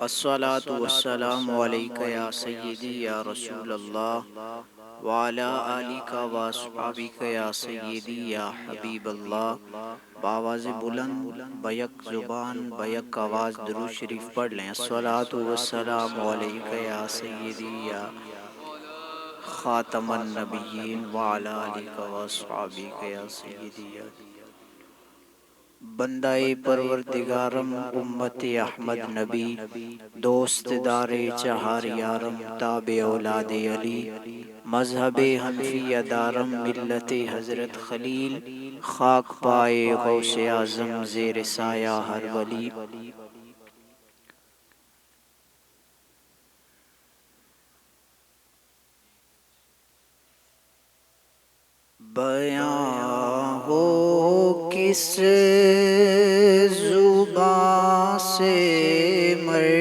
الصلاة والسلام علیک یا سیدی یا رسول اللہ وعلی آلک و اصحابک یا سیدی یا حبیب اللہ۔ بآواز بلند بیک زبان بیک آواز درود شریف پڑھ لیں۔ الصلاة والسلام علیک یا سیدی یا خاتم النبیین وعلی آلک و اصحابک یا سیدی یا بندہ پروردگارم امت احمد نبی دوست دار چہار یارم تابع اولاد علی مذہب حنفی دارم ملت حضرت خلیل خاک پائے غوث اعظم زیر سایہ ہر ولی۔ بیاں ہو کس زبان سے مرتبہ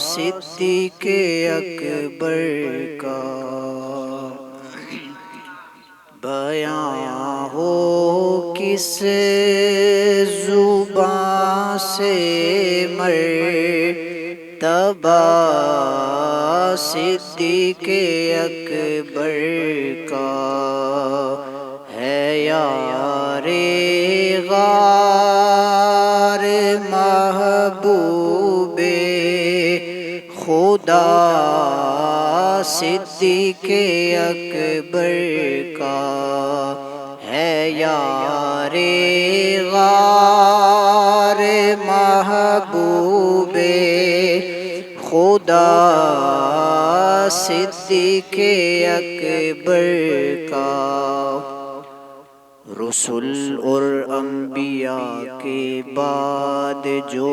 صدیق اکبر کا، بیاں ہو کس زبان سے مرتبہ صدیق اکبر کا، ہے یار غار محبوب خدا صدیق اکبر کا، ہے یار غار محبوب خدا صدیق اکبر کا۔ رسول اور انبیاء کے بعد جو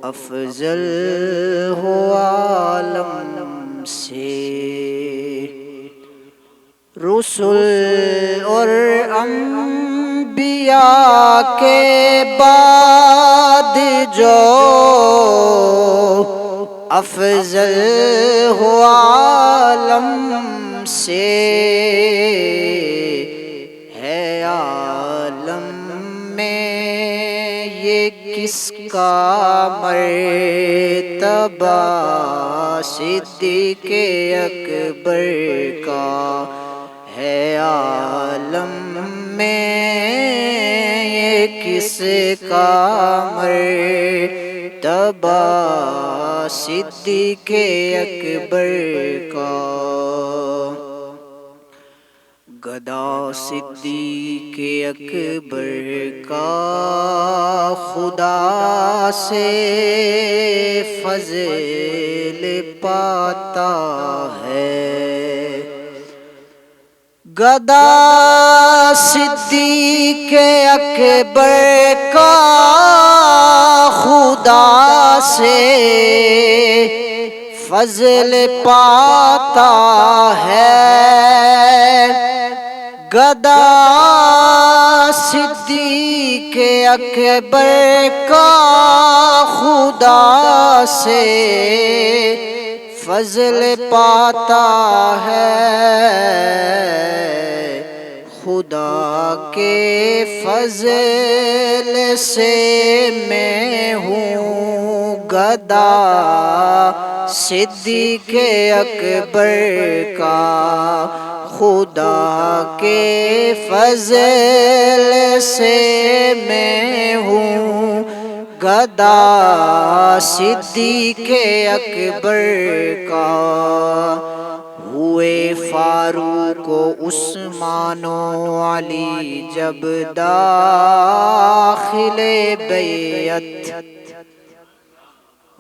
افضل ہو عالم سے، رسول اور انبیاء کے بعد جو افضل ہو عالم سے، ہے عالم میں یہ کس کا مرتبہ صدیق اکبر کا، ہے عالم میں یہ کس کا مرتبہ صدیق اکبر کا۔ گدا صدیق اکبر کا خدا سے فضل پاتا ہے، گدا صدیق اکبر کا خدا سے فضل پاتا ہے، گدا صدیق اکبر کا خدا سے فضل پاتا ہے، خدا کے فضل سے میں ہوں گدا صدیق اکبر کا، خدا کے فضل سے میں ہوں گدا صدیق اکبر کا۔ ہوئے فاروق و عثمان و علی جب داخل بیعت،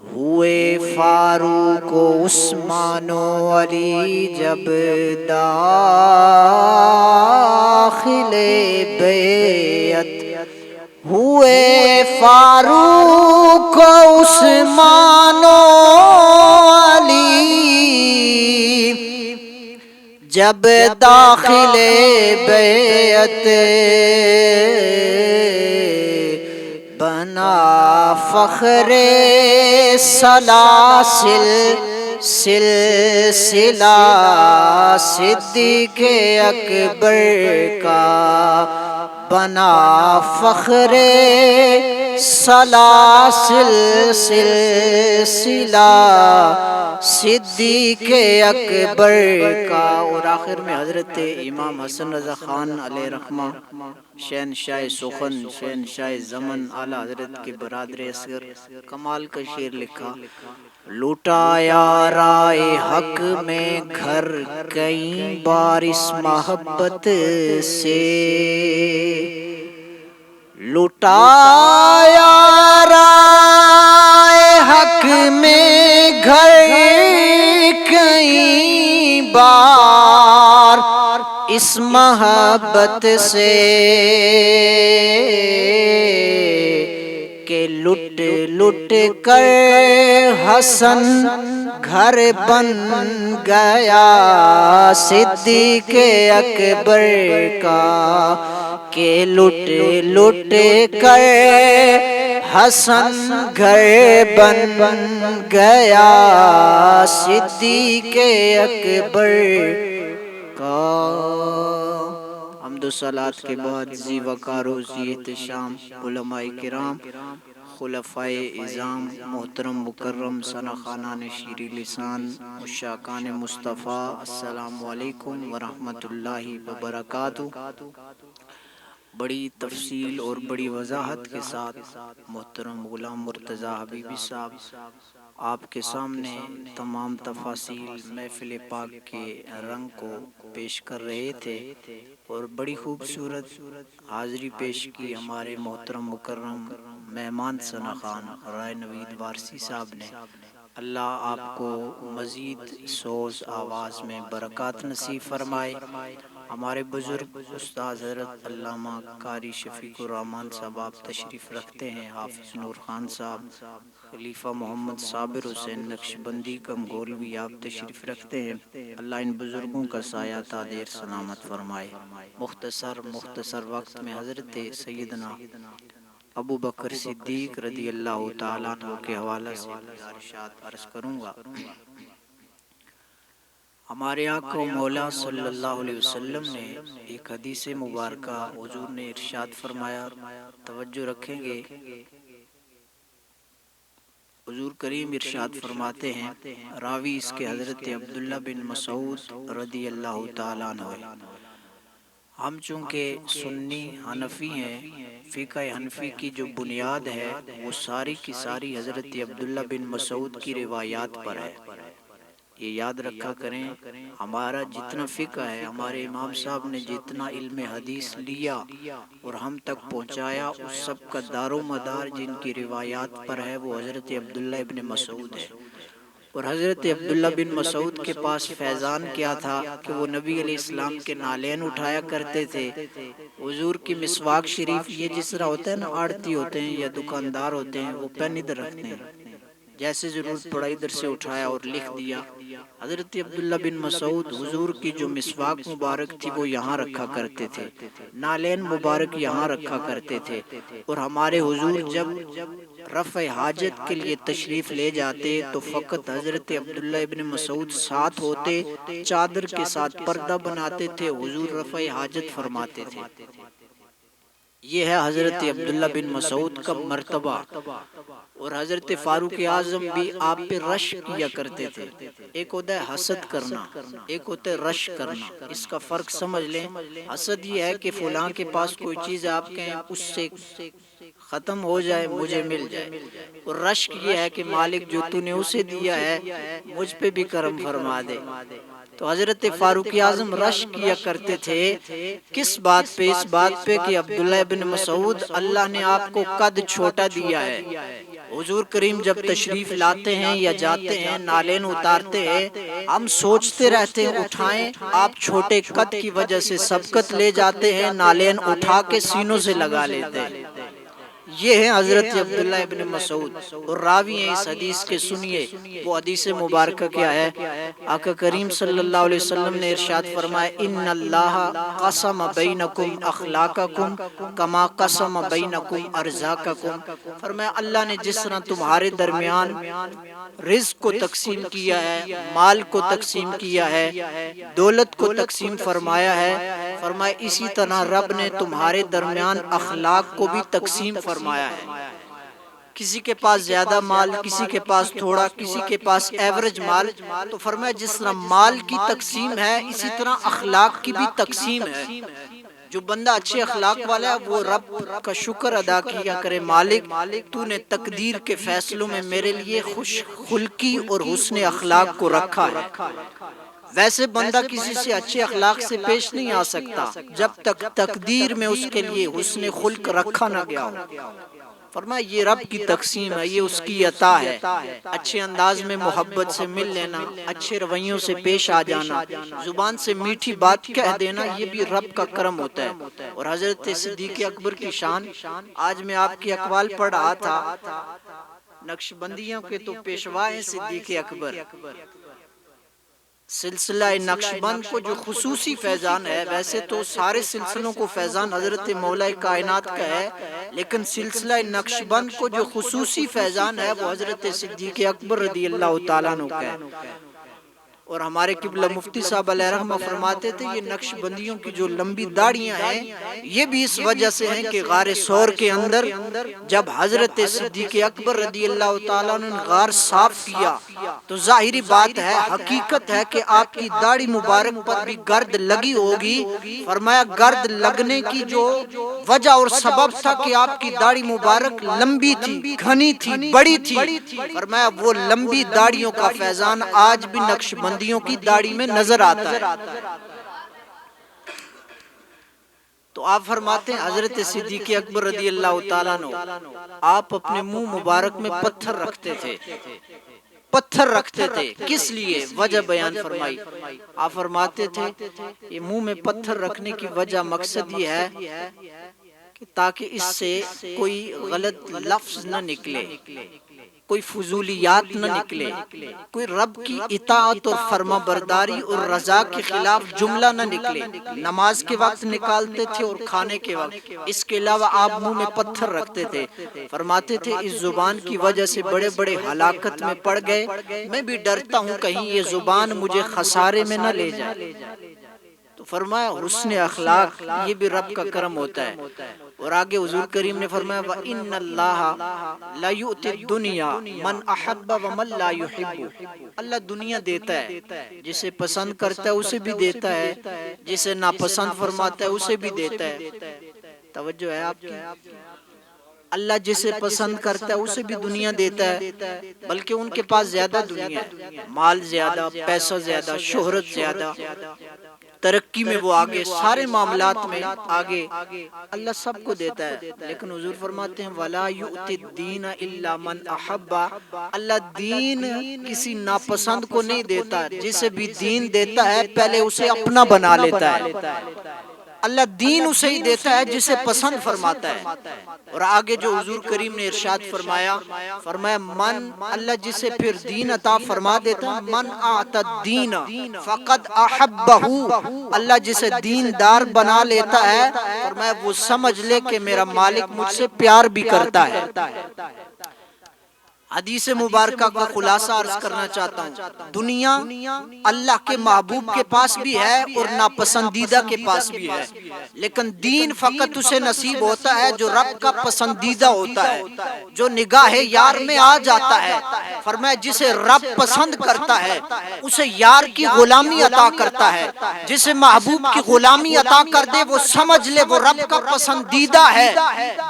ہوئے فاروق و عثمان و علی جب داخل بیعت، ہوئے فاروق و عثمان و علی جب داخل بیعت، بنا فخر سلاسل سلسلہ صدیق اکبر کا، بنا فخر سلاسل سلسلہ صدیق اکبر کا۔ اور آخر میں حضرت امام حسن رضا خان علیہ رحمہ شہنشاہ سخن شہنشاہ زمن اعلیٰ حضرت کے برادر اصغر کمال کا شعر لکھا: لٹایا رائے حق میں گھر کئی بار اس محبت سے، لٹایا رائے حق میں گھر کئی بار اس محبت سے، کہ لٹ لٹ کر حسن گھر بن گیا صدیق اکبر کا، کہ لٹ لٹ کر حسن گھر بن گیا صدیق اکبر کا۔ حمد و صلات کے بعد ذی وقار و ذی احتشام علماء کرام، خلفائے اعظام، محترم مکرم ثنا خانان شیریں لسان، عشاقان مصطفیٰ، السلام علیکم ورحمۃ اللہ وبرکاتہ۔ بڑی تفصیل اور بڑی وضاحت کے ساتھ محترم غلام مرتضیٰ حبیبی صاحب آپ کے سامنے تمام تفاصیل محفل پاک کے رنگ کو پیش کر رہے تھے، اور بڑی خوبصورت حاضری پیش کی ہمارے محترم مکرم مہمان ثنا خان رائے نوید وارسی صاحب نے۔ اللہ آپ کو مزید سوز آواز میں برکات نصیب فرمائے۔ ہمارے بزرگ استاد حضرت علامہ قاری شفیق الرحمن صاحب آپ تشریف رکھتے ہیں، حافظ نور خان صاحب، خلیفہ محمد صابر حسین نقشبندی گنگولوی آپ تشریف رکھتے ہیں۔ اللہ ان بزرگوں کا سایہ تا دیر سلامت فرمائے۔ مختصر وقت میں حضرت سیدنا ابو بکر صدیق رضی اللہ تعالیٰ عنہ کے حوالہ سے گزارشات عرض کروں گا۔ ہمارے آقا و مولا صلی اللہ علیہ وسلم نے ایک حدیث مبارکہ حضور نے ارشاد فرمایا، توجہ رکھیں گے۔ حضور کریم ارشاد فرماتے ہیں، راوی اس کے حضرت عبداللہ بن مسعود رضی اللہ تعالیٰ عنہ ہے۔ ہم چونکہ سنی حنفی ہیں، فقہ حنفی کی جو بنیاد ہے وہ ساری کی ساری حضرت عبداللہ بن مسعود کی روایات پر ہے۔ یہ یاد رکھا کریں، ہمارا جتنا فقہ ہے، ہمارے امام صاحب نے جتنا علم حدیث لیا اور ہم تک پہنچایا، اس سب کا دار و مدار جن کی روایات پر ہے وہ حضرت عبداللہ ابن مسعود ہے۔ اور حضرت عبداللہ بن مسعود کے پاس فیضان کیا تھا کہ وہ نبی علیہ السلام کے نالین اٹھایا کرتے تھے۔ حضور کی مسواک شریف، یہ جس طرح ہوتا ہے نا، آڑتی ہوتے ہیں یا دکاندار ہوتے ہیں، وہ پین ادھر رکھتے ہیں، جیسے ضرورت پڑا ادھر سے اٹھایا اور لکھ دیا۔ حضرت عبداللہ بن مسعود حضور کی جو مسواک مبارک تھی وہ یہاں رکھا کرتے تھے، نالین مبارک یہاں رکھا کرتے تھے، اور ہمارے حضور جب رفع حاجت کے لیے تشریف لے جاتے تو فقط حضرت عبداللہ ابن مسعود ساتھ ہوتے، چادر کے ساتھ پردہ بناتے تھے، حضور رفع حاجت فرماتے تھے۔ یہ ہے حضرت عبداللہ بن مسعود کا مرتبہ۔ اور حضرت فاروق اعظم بھی آپ پہ رش کیا کرتے تھے۔ ایک ہوتا ہے حسد کرنا، ایک ہوتا ہے رش کرنا۔ اس کا فرق سمجھ لیں۔ حسد یہ ہے کہ فلاں کے پاس کوئی چیز آپ کہیں اس سے ختم ہو جائے، مجھے مل جائے، اور رشک یہ ہے کہ مالک جو تو نے اسے دیا ہے مجھ پہ بھی کرم فرما دے۔ تو حضرت فاروق اعظم رش کیا کرتے تھے، کس بات پہ؟ اس بات پہ کہ عبداللہ ابن مسعود، اللہ نے آپ کو قد چھوٹا دیا ہے۔ حضور کریم جب تشریف لاتے ہیں یا جاتے ہیں، نالین اتارتے ہیں، ہم سوچتے رہتے ہیں اٹھائیں، آپ چھوٹے قد کی وجہ سے سبقت لے جاتے ہیں، نالین اٹھا کے سینوں سے لگا لیتے ہیں۔ یہ ہے حضرت عبداللہ ابن مسعود، اور راوی ہیں اس حدیث کے، سنیے وہ حدیث مبارکہ کیا ہے۔ آقا کریم صلی اللہ علیہ وسلم نے ارشاد فرمایا ان اللہ قسم بینکم اخلاقکم کما قسم بینکم ارزاقکم، فرمایا اللہ نے جس طرح تمہارے درمیان رزق کو تقسیم کیا ہے، مال کو تقسیم کیا ہے، دولت کو تقسیم فرمایا ہے، فرمایا اسی طرح رب نے تمہارے درمیان اخلاق کو بھی تقسیم فرمایا ہے۔ کسی کے پاس زیادہ مال، کسی کے پاس تھوڑا، کسی کے پاس ایوریج مال، تو فرمایا جس طرح مال کی تقسیم ہے اسی طرح اخلاق کی بھی تقسیم ہے۔ جو بندہ اچھے اخلاق والا ہے وہ رب کا شکر ادا کیا کرے، مالک تو نے تقدیر کے فیصلوں میں میرے لیے خوش خلقی اور حسن اخلاق کو رکھا ہے۔ ویسے بندہ کسی سے اچھے اخلاق سے پیش نہیں آ سکتا جب تک تقدیر میں اس کے لیے حسن خلق رکھا نہ گیا ہو۔ فرمایا یہ رب کی تقسیم ہے، یہ اس کی عطا ہے۔ اچھے انداز میں محبت سے مل لینا، اچھے رویوں سے پیش آ جانا، زبان سے میٹھی بات کہہ دینا، یہ بھی رب کا کرم ہوتا ہے۔ اور حضرت صدیق اکبر کی شان، آج میں آپ کے اقوال پڑھ رہا تھا، نقشبندیوں کے تو پیشوا ہیں صدیق اکبر۔ سلسلہ نقشبند کو جو خصوصی فیضان ہے، ویسے تو سارے سلسلوں کو فیضان حضرت مولا کائنات کا ہے، لیکن سلسلہ نقشبند کو جو خصوصی فیضان ہے وہ حضرت صدیق اکبر رضی اللہ تعالیٰ عنہ کا ہے۔ اور ہمارے قبلہ مفتی صاحب علیہ رحمہ فرماتے تھے یہ نقشبندیوں کی جو لمبی داڑیاں ہیں یہ بھی اس وجہ سے ہیں کہ غار ثور کے اندر جب حضرت صدیق اکبر رضی اللہ تعالیٰ نے غار صاف کیا تو ظاہری بات ہے، حقیقت ہے کہ آپ کی داڑھی مبارک پر بھی گرد لگی ہوگی۔ فرمایا گرد لگنے کی جو وجہ اور سبب تھا کہ آپ کی داڑھی مبارک لمبی تھی، گھنی تھی، بڑی تھی، فرمایا وہ لمبی داڑھیوں کا فیضان آج بھی نقشبندیوں کی داڑھی میں نظر آتا ہے۔ تو آپ فرماتے ہیں حضرت صدیق اکبر رضی اللہ تعالیٰ عنہ آپ اپنے منہ مبارک میں پتھر رکھتے تھے، پتھر رکھتے تھے، کس لیے؟ وجہ بیان فرمائی۔ آپ فرماتے تھے یہ منہ میں پتھر رکھنے کی وجہ مقصد یہ ہے کہ تاکہ اس سے کوئی غلط لفظ نہ نکلے، کوئی فضولیات نہ نکلے، کوئی رب کی اطاعت اور فرما برداری اور رضا کے خلاف جملہ نہ نکلے۔ نماز کے وقت نکالتے تھے اور کھانے کے وقت، اس کے علاوہ آپ منہ میں پتھر رکھتے تھے۔ فرماتے تھے اس زبان کی وجہ سے بڑے بڑے ہلاکت میں پڑ گئے، میں بھی ڈرتا ہوں کہیں یہ زبان مجھے خسارے میں نہ لے جائے۔ تو فرمایا حسن اخلاق یہ بھی رب کا کرم ہوتا ہے۔ اور آگے حضور کریم نے فرمایا وَإِنَّ اللَّهَ لَا يُؤْتِ الدُّنْيَا مَنْ أَحَبَّ وَمَنْ لَا يُحِبُّ، اللہ دنیا دیتا ہے، جسے پسند کرتا ہے اسے بھی دیتا ہے، جسے ناپسند فرماتا ہے اسے بھی دیتا ہے۔ توجہ ہے آپ کی؟ اللہ جسے پسند کرتا ہے اسے بھی دنیا دیتا ہے، بلکہ ان کے پاس زیادہ دنیا ہے، مال زیادہ، پیسہ زیادہ، شہرت زیادہ، ترقی میں وہ آگے، سارے معاملات میں آگے، اللہ سب کو دیتا ہے۔ لیکن حضور فرماتے ہیں وَلَا يُؤْتِ الدِّينَ إِلَّا مَنْ أَحَبَّ، اللہ دین کسی ناپسند کو نہیں دیتا، جسے بھی دین دیتا ہے پہلے اسے اپنا بنا لیتا ہے۔ اللہ دین اسے ہی دیتا ہے جسے پسند فرماتا ہے۔ اور آگے جو حضور کریم نے ارشاد فرمایا، فرمایا من، اللہ جسے پھر دین عطا فرما دیتا ہے، من آتا الدین فقد احبہ، اللہ جسے دین دار بنا لیتا ہے، فرمایا وہ سمجھ لے کہ میرا مالک مجھ سے پیار بھی کرتا ہے۔ حدیث مبارکہ کا خلاصہ عرض کرنا چاہتا ہوں، دنیا اللہ کے محبوب کے پاس بھی ہے اور ناپسندیدہ کے پاس بھی ہے، لیکن دین فقط اسے نصیب ہوتا ہے جو رب کا پسندیدہ ہوتا ہے، جو نگاہ یار میں آ جاتا ہے۔ فرمایا جسے رب پسند کرتا ہے اسے یار کی غلامی عطا کرتا ہے، جسے محبوب کی غلامی عطا کر دے وہ سمجھ لے وہ رب کا پسندیدہ ہے۔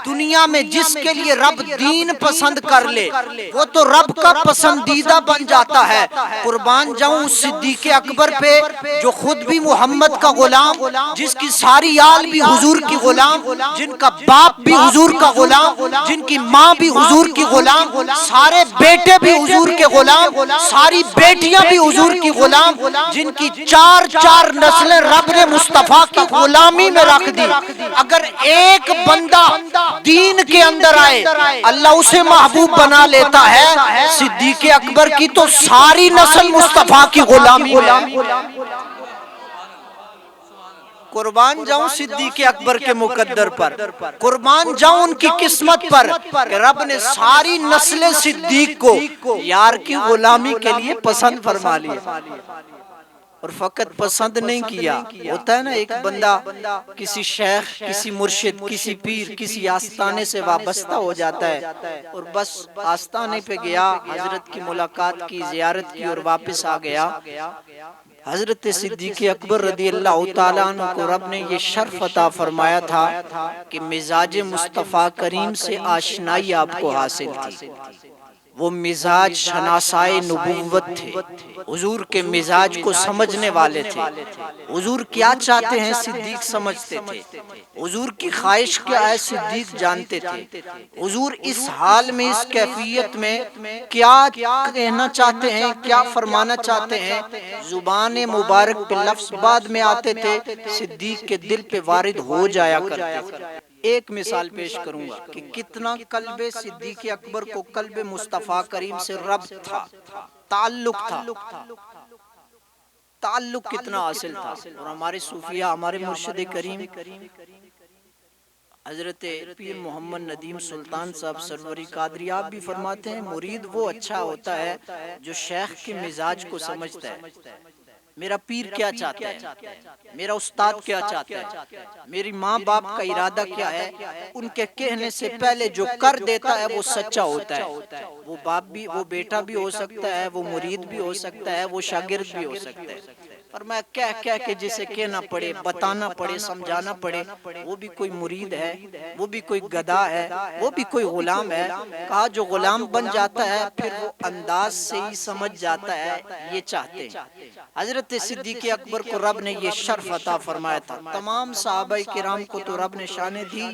دنیا میں جس کے لیے رب دین پسند کر لے وہ تو رب کا پسندیدہ بن جاتا ہے۔ قربان جاؤں اس صدیق اکبر پہ جو خود بھی محمد کا غلام، جس کی ساری آل بھی حضور کی غلام، جن کا باپ بھی حضور کا غلام، جن کی ماں بھی حضور کی غلام، سارے بیٹے بھی حضور کے غلام، ساری بیٹیاں بھی حضور کی غلام، جن کی چار چار نسلیں رب نے مصطفیٰ کی غلامی میں رکھ دی۔ اگر ایک بندہ دین کے اندر آئے اللہ اسے محبوب بنا لیتا ہے، صدیق اکبر کی تو ساری نسل مصطفیٰ کی غلامی میں۔ قربان جاؤں صدیق اکبر کے مقدر پر، قربان جاؤں ان کی قسمت پر کہ رب نے ساری نسل صدیق کو یار کی غلامی کے لیے پسند فرما لیا۔ اور فقط پسند نہیں کیا، ہوتا ہے نا ایک بندہ کسی شیخ، کسی مرشد، کسی پیر، کسی آستانے سے وابستہ ہو جاتا ہے اور بس آستانے پہ گیا، حضرت کی ملاقات کی، زیارت کی اور واپس آ گیا۔ حضرت صدیق اکبر رضی اللہ تعالیٰ عنہ کو رب نے یہ شرف عطا فرمایا تھا کہ مزاج مصطفیٰ کریم سے آشنائی آپ کو حاصل تھی۔ وہ مزاج شناسائے نبوت تھے، حضور کے مزاج کو سمجھنے والے تھے۔ حضور کیا چاہتے ہیں صدیق سمجھتے تھے، حضور کی خواہش کیا ہے صدیق جانتے تھے، حضور اس حال میں، اس کیفیت میں کیا کہنا چاہتے ہیں، کیا فرمانا چاہتے ہیں، زبان مبارک پہ لفظ بعد میں آتے تھے، صدیق کے دل پہ وارد ہو جایا کرتے تھے۔ ایک مثال پیش کروں گا کہ کتنا قلب صدیق اکبر کو قلب مصطفیٰ کریم سے ربط تھا، تعلق تھا، تعلق کتنا حاصل تھا۔ اور ہمارے صوفیاء، ہمارے مرشد کریم حضرت پیر محمد ندیم سلطان صاحب سروری قادری آپ بھی فرماتے ہیں مرید وہ اچھا ہوتا ہے جو شیخ کے مزاج کو سمجھتا ہے۔ میرا پیر کیا چاہتا ہے، میرا استاد کیا چاہتا ہے، میری ماں باپ کا ارادہ کیا ہے، ان کے کہنے سے پہلے جو کر دیتا ہے وہ سچا ہوتا ہے۔ وہ باپ بھی، وہ بیٹا بھی ہو سکتا ہے، وہ مرید بھی ہو سکتا ہے، وہ شاگرد بھی ہو سکتا ہے، پر میں کہہ کے جسے کہنا پڑے، بتانا پڑے، سمجھانا پڑے، وہ بھی کوئی مرید ہے، وہ بھی کوئی گدھا ہے، وہ بھی کوئی غلام ہے۔ کہا جو غلام بن جاتا ہے پھر وہ انداز سے ہی سمجھ جاتا ہے، یہ چاہتے ہیں۔ حضرت صدیق اکبر کو رب نے یہ شرف عطا فرمایا تھا۔ تمام صحابہ کرام کو تو رب نے شانیں دی،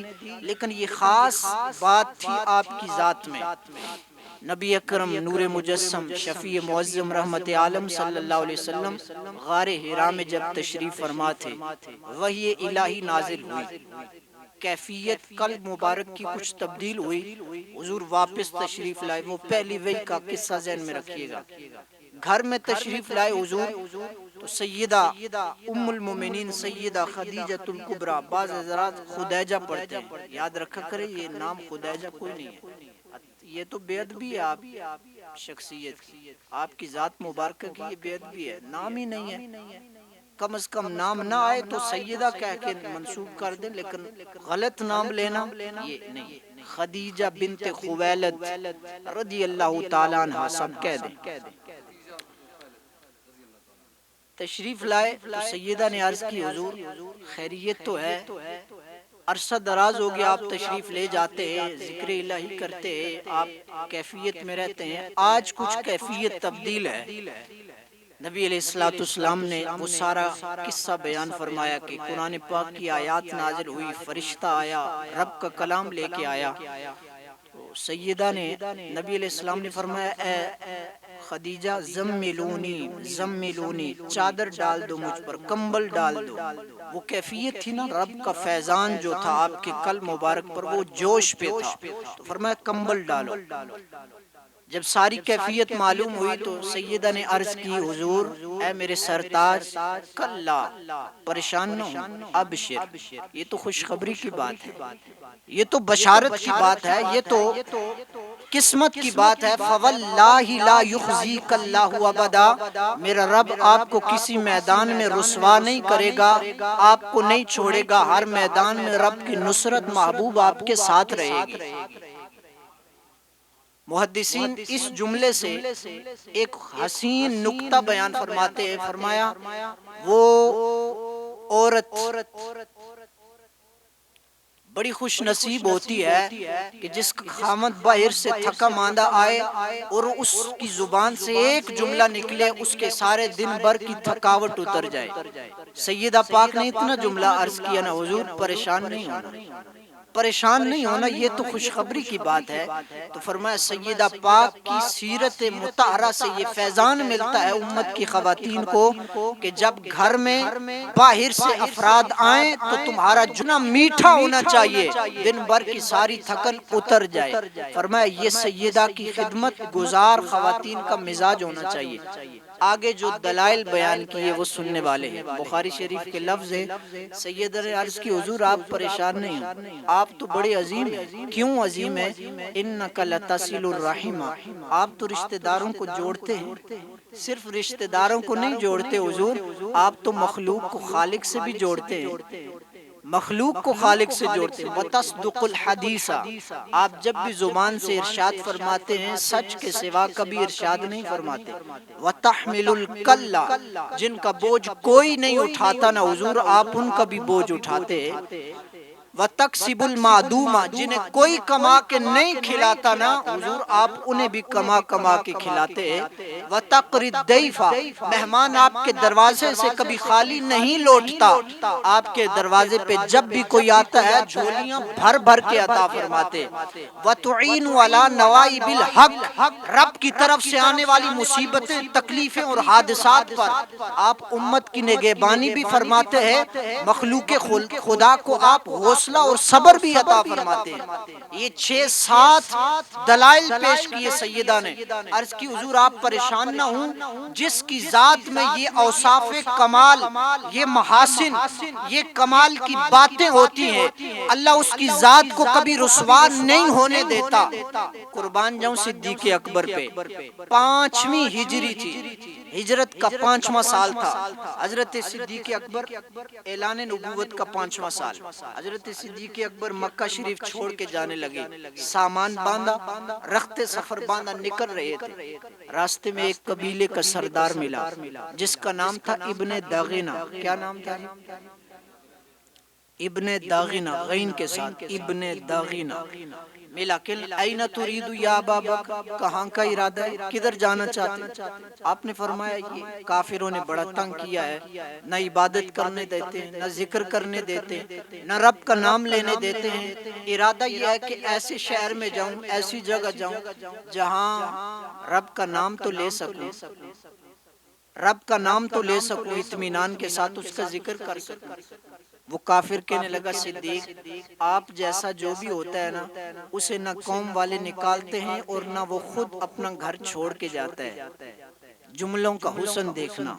لیکن یہ خاص بات تھی آپ کی ذات میں۔ نبی اکرم نور مجسم شفیع معظم رحمت عالم صلی اللہ علیہ وسلم غار حرا میں جب تشریف فرما تھے، وحی الہی نازل ہوئی، کیفیت قلب مبارک کی کچھ تبدیل ہوئی، حضور واپس تشریف لائے۔ وہ پہلی وحی کا قصہ ذہن میں رکھیے گا۔ گھر میں تشریف لائے حضور تو سیدہ ام المومنین سیدہ خدیجہ الکبریٰ، بعض حضرات خدیجہ پڑھتے ہیں، یاد رکھا کرے یہ نام خدیجہ کوئی نہیں ہے، یہ تو بے ادبی ہے آپ شخصیت کی، آپ کی ذات مبارکہ کی یہ بے ادبی ہے، نام ہی نہیں ہے۔ کم از کم نام نہ آئے تو سیدہ کہہ کے منسوب کر دیں، لیکن غلط نام لینا یہ نہیں۔ خدیجہ بنت خویلد رضی اللہ تعالیٰ عنہ سب کہہ دیں۔ تشریف لائے تو سیدہ نے عرض کی حضور خیریت تو ہے، عرصہ دراز ہو گیا آپ تشریف لے جاتے ہیں، ذکر الہی کرتے ہیں، آپ کیفیت میں رہتے ہیں، آج کچھ کیفیت تبدیل ہے۔ نبی علیہ السلام نے وہ سارا قصہ بیان فرمایا کہ قرآن پاک کی آیات نازل ہوئی، فرشتہ آیا، رب کا کلام لے کے آیا۔ تو سیدہ نے، نبی علیہ السلام نے فرمایا اے خدیجہ زملونی، چادر ڈال دو مجھ پر، کمبل ڈال دو۔ وہ کیفیت تھی نا، رب کا فیضان جو تھا آپ کے قلب مبارک پر، وہ جوش پہ تھا، تو فرمایا کمبل ڈالو۔ جب ساری کیفیت معلوم ہوئی تو سیدہ نے عرض کی حضور اے میرے سرتاج کلا، پریشان نہ ہوں، ابشر، یہ تو خوشخبری کی بات ہے، یہ تو بشارت کی بات ہے، یہ تو قسمت کی بات ہے۔ فواللہ لا یخزیک اللہ ابدا، میرا رب آپ کو کسی میدان میں رسوا نہیں کرے گا، آپ کو نہیں چھوڑے گا، ہر میدان میں رب کی نصرت محبوب آپ کے ساتھ رہے گی۔ محدثین اس جملے سے ایک حسین نکتہ بیان فرماتے ہیں، فرمایا وہ عورت بڑی خوش نصیب ہوتی ہے کہ جس کا خامد باہر سے تھکا ماندہ آئے اور اس کی زبان سے ایک جملہ نکلے، اس کے سارے دن بھر کی تھکاوٹ اتر جائے۔ سیدہ پاک نے اتنا جملہ عرض کیا نا، حضور پریشان نہیں ہونا، پریشان نہیں ہونا، یہ تو خوشخبری کی بات ہے۔ تو فرمایا سیدہ پاک کی سیرت مطہرہ سے یہ فیضان ملتا ہے امت کی خواتین کو کہ جب گھر میں باہر سے افراد آئیں تو تمہارا جملہ میٹھا ہونا چاہیے، دن بھر کی ساری تھکن اتر جائے۔ فرمایا یہ سیدہ کی خدمت گزار خواتین کا مزاج ہونا چاہیے۔ آگے جو دلائل بیان کیے وہ سننے والے ہیں۔ بخاری شریف کے لفظ ہے، سیدہ نے عرض کی حضور آپ پریشان نہیں ہوں، آپ تو بڑے عظیم ہیں۔ کیوں عظیم ہے؟ انک لتصل الرحم، آپ تو رشتہ داروں کو جوڑتے ہیں۔ صرف رشتہ داروں کو نہیں جوڑتے حضور، آپ تو مخلوق کو خالق سے بھی جوڑتے ہیں، مخلوق کو خالق سے جوڑتے ہیں۔ وتصدق الحدیث، آپ جب بھی زبان سے ارشاد فرماتے ہیں سچ کے سوا کبھی ارشاد نہیں فرماتے۔ وتحمل الکل، جن کا بوجھ کوئی نہیں اٹھاتا نا حضور آپ ان کا بھی بوجھ اٹھاتے ہیں۔ وتکسب المعدوم، جنہیں کوئی کما کے نہیں کھلاتا نا حضور آپ انہیں بھی کما کما کے کھلاتے ہیں۔ وتقری الضیف، مہمان آپ کے دروازے سے کبھی خالی نہیں لوٹتا، آپ کے دروازے پہ جب بھی کوئی آتا ہے جھولیاں بھر بھر کے عطا فرماتے۔ وتعین علی نوائب الحق، رب کی طرف سے آنے والی مصیبتیں، تکلیفیں اور حادثات پر آپ امت کی نگہبانی بھی فرماتے ہیں، مخلوق خدا کو آپ حوصلہ اور صبر بھی عطا فرماتے ہیں۔ یہ 6-7 دلائل پیش کیے سیدہ نے، عرض کی حضور آپ پریشان نہ ہوں، جس کی ذات میں یہ اوصاف کمال، یہ محاسن، یہ کمال کی باتیں ہوتی ہیں، اللہ اس کی ذات کو کبھی رسوا نہیں ہونے دیتا۔ قربان جاؤں صدیق اکبر پہ، 5ویں ہجری تھی، ہجرت کا 5واں سال تھا۔ حضرت صدیق اکبر اعلان نبوت کا 5واں سال، حضرت صدیق اکبر مکہ شریف چھوڑ کے جانے لگے، سامان باندھا، رخت سفر باندھا، نکل رہے تھے۔ راستے میں ایک قبیلے کا سردار ملا جس کا نام تھا ابن داغنہ۔ کیا نام تھا؟ ابن داغنہ، غین کے ساتھ ابن داغنہ ملا۔ کہ این ترید یا ابا بکر، کہاں کا ارادہ ہے، کدھر جانا چاہتے؟ آپ نے فرمایا یہ کافروں نے بڑا تنگ کیا ہے، نہ عبادت کرنے دیتے ہیں، نہ ذکر کرنے دیتے ہیں، نہ رب کا نام لینے دیتے ہیں۔ ارادہ یہ ہے کہ ایسے شہر میں جاؤں، ایسی جگہ جاؤں جہاں رب کا نام تو لے سکوں، رب کا نام تو لے سکوں، اطمینان کے ساتھ اس کا ذکر کر سکوں۔ وہ کافر کہنے لگا صدیق آپ جیسا جو بھی ہوتا ہے نا، اسے نہ قوم والے نکالتے ہیں اور نہ وہ خود اپنا گھر چھوڑ کے جاتا ہے۔ جملوں کا حسن دیکھنا،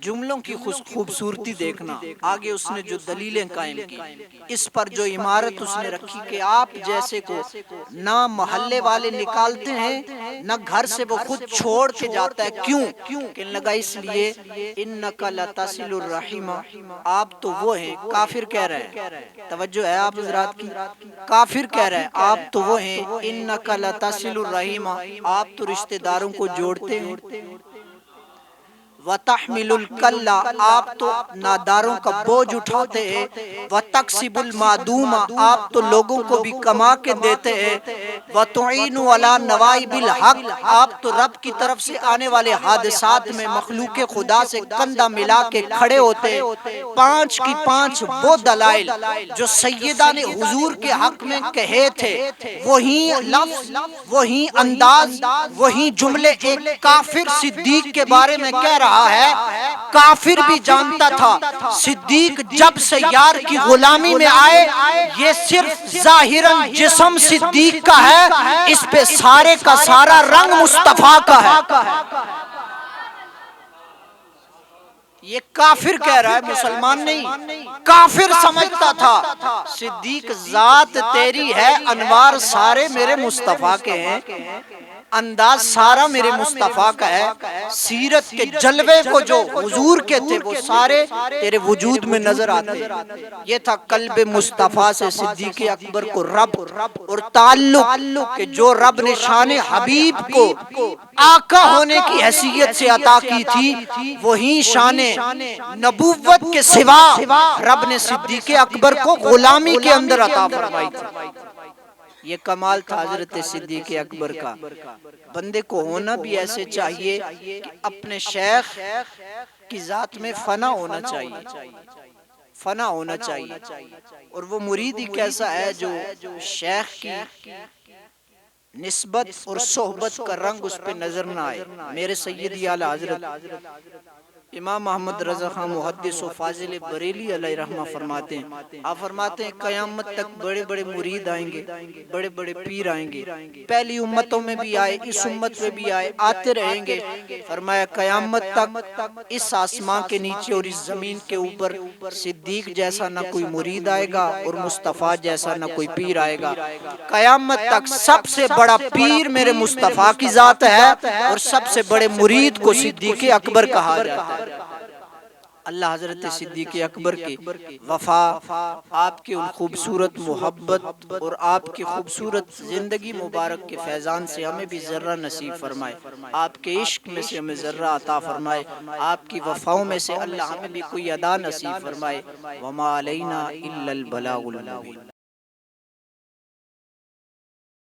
جملوں کی خوبصورتی دیکھنا۔ آگے اس نے جو دلیلیں قائم کی، اس پر جو عمارت اس نے رکھی کہ آپ جیسے کو نہ محلے والے نکالتے ہیں، نہ گھر سے وہ خود چھوڑ کے جاتا ہے۔ کیوں؟ کہنے لگا اس لیے انک لتصل الرحم، آپ تو وہ ہیں، کافر کہہ رہے ہیں، توجہ ہے آپ حضرات کی، کافر کہہ رہے ہیں آپ تو وہ ہیں، انک لتصل الرحم، آپ تو رشتہ داروں کو جوڑتے ہیں۔ وتحمل الکل، آپ تو ناداروں کا بوجھ اٹھاتے ہیں۔ وتکسب المعدوم، آپ تو لوگوں کو بھی کما کے دیتے ہیں۔ وتعین علی نوائب الحق، آپ تو رب کی طرف سے آنے والے حادثات میں مخلوق خدا سے کندھا ملا کے کھڑے ہوتے ہیں۔ 5 کی 5 وہ دلائل جو سیدہ نے حضور کے حق میں کہے تھے، وہی لفظ، وہی انداز، وہی جملے ایک کافر صدیق کے بارے میں کہہ رہا ہے۔ کافر بھی جانتا تھا صدیق جب سے یار کی غلامی میں آئے، یہ صرف ظاہراً جسم صدیق کا ہے، اس پہ سارے کا سارا رنگ مصطفیٰ کا ہے۔ یہ کافر کہہ رہا ہے، مسلمان نہیں، کافر سمجھتا تھا صدیق ذات تیری ہے، انوار سارے میرے مصطفیٰ کے ہیں۔ انداز سارا میرے مصطفیٰ کا ہے، سیرت کے جلوے کو جو حضور کے تھے وہ سارے تیرے وجود میں نظر آتے ہیں۔ یہ تھا قلب مصطفیٰ سے صدیق اکبر کو رب اور تعلق کہ جو رب نے شان حبیب کو آقا ہونے کی حیثیت سے عطا کی تھی، وہی شان نبوت کے سوا رب نے صدیق اکبر کو غلامی کے اندر عطا فرمائی تھی۔ یہ کمال تھا حضرت صدیق اکبر کا۔ بندے کو ہونا بھی ایسے چاہیے کہ اپنے شیخ کی ذات میں فنا ہونا چاہیے، فنا ہونا چاہیے۔ اور وہ مرید ہی کیسا ہے جو شیخ کی نسبت اور صحبت کا رنگ اس پہ نظر نہ آئے۔ میرے سیدی اعلیٰ حضرت امام محمد رضا خان محدث و فاضل بریلی علیہ رحمہ فرماتے ہیں، آپ فرماتے ہیں قیامت تک بڑے بڑے مرید آئیں گے، بڑے بڑے پیر آئیں گے، پہلی امتوں میں بھی آئے، اس امت میں بھی آئے، آتے رہیں گے۔ فرمایا قیامت تک اس آسمان کے نیچے اور اس زمین کے اوپر صدیق جیسا نہ کوئی مرید آئے گا اور مصطفیٰ جیسا نہ کوئی پیر آئے گا۔ قیامت تک سب سے بڑا پیر میرے مصطفیٰ کی ذات ہے اور سب سے بڑے مرید کو صدیق اکبر کہا جاتا ہے۔ اللہ حضرت صدیق اکبر کی وفا، آپ کی ان خوبصورت محبت اور آپ کی خوبصورت زندگی مبارک کے فیضان سے ہمیں بھی ذرہ نصیب فرمائے، آپ کے عشق میں سے ہمیں ذرہ عطا فرمائے، آپ کی وفاؤں میں سے اللہ ہمیں بھی کوئی ادا نصیب فرمائے۔ وما علینا الا البلاغ المبین۔